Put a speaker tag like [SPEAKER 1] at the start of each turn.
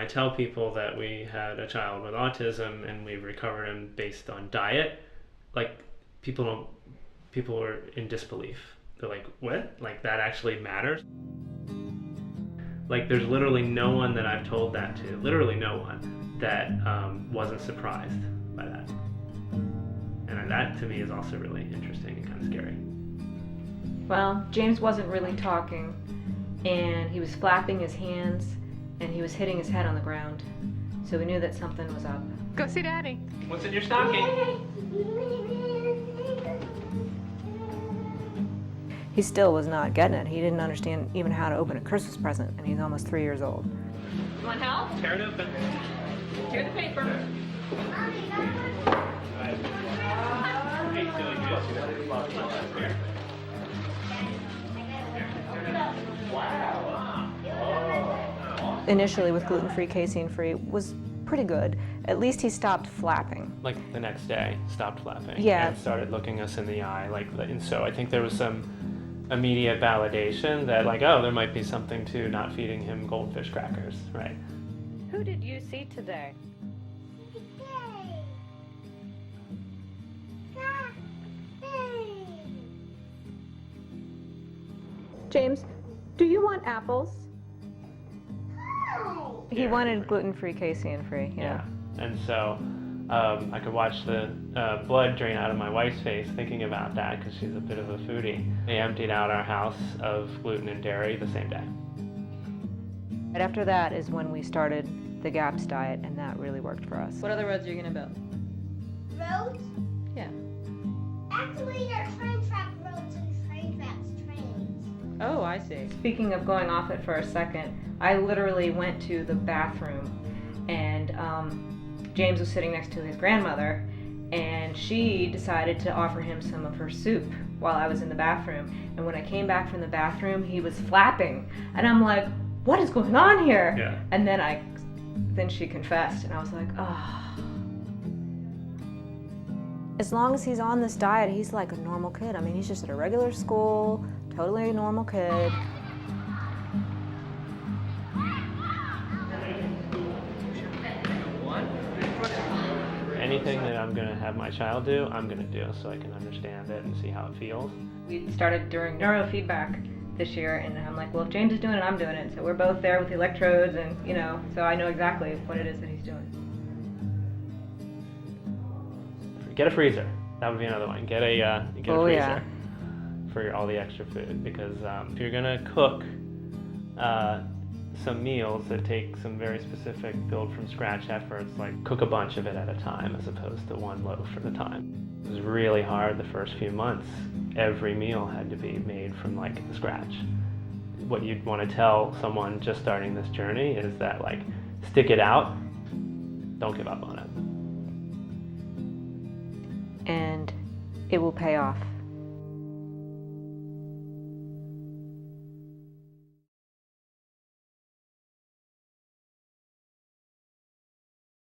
[SPEAKER 1] I tell people that we had a child with autism and we've recovered him based on diet, like people are in disbelief. They're like, what? Like that actually matters? Like there's literally no one that I've told that to, literally no one, that wasn't surprised by that. And that to me is also really interesting and kind of scary.
[SPEAKER 2] Well, James wasn't really talking, and he was flapping his hands, and he was hitting his head on the ground. So we knew that something was up.
[SPEAKER 3] Go see Daddy.
[SPEAKER 1] What's in your stocking?
[SPEAKER 2] He still was not getting it. He didn't understand even how to open a Christmas present, and he's almost 3 years old.
[SPEAKER 3] You want help?
[SPEAKER 1] Tear it open.
[SPEAKER 3] Tear the paper.
[SPEAKER 2] Initially with gluten-free, casein-free was pretty good. At least he stopped flapping.
[SPEAKER 1] Like the next day, stopped flapping.
[SPEAKER 2] Yeah.
[SPEAKER 1] And started looking us in the eye. And so I think there was some immediate validation that like, oh, there might be something to not feeding him goldfish crackers, right?
[SPEAKER 2] Who did you see today? James, do you want apples? He wanted gluten-free, casein-free, yeah.
[SPEAKER 1] And so I could watch the blood drain out of my wife's face thinking about that because she's a bit of a foodie. They emptied out our house of gluten and dairy the same day.
[SPEAKER 2] Right after that is when we started the GAPS diet, and that really worked for us. What other roads are you going to build?
[SPEAKER 4] Roads?
[SPEAKER 2] Yeah.
[SPEAKER 4] Actually, they're train track roads and train tracks trains.
[SPEAKER 2] Oh, I see. Speaking of going off it for a second, I literally went to the bathroom, and James was sitting next to his grandmother, and she decided to offer him some of her soup while I was in the bathroom. And when I came back from the bathroom, he was flapping, and I'm like, what is going on here?
[SPEAKER 1] Yeah.
[SPEAKER 2] And then she confessed, and I was like, oh. As long as he's on this diet, he's like a normal kid. I mean, he's just at a regular school, totally a normal kid.
[SPEAKER 1] Anything that I'm going to have my child do, I'm going to do so I can understand it and see how it feels.
[SPEAKER 2] We started doing neurofeedback this year, and I'm like, well, if James is doing it, I'm doing it. So we're both there with the electrodes, and so I know exactly what it is that he's doing.
[SPEAKER 1] Get a freezer. That would be another one. Get a freezer
[SPEAKER 2] Yeah.
[SPEAKER 1] for all the extra food, because if you're going to cook some meals that take some very specific build from scratch efforts, like cook a bunch of it at a time as opposed to one loaf at a time. It was really hard the first few months. Every meal had to be made from like scratch. What you'd want to tell someone just starting this journey is that like, stick it out, don't give up on it.
[SPEAKER 2] And it will pay off.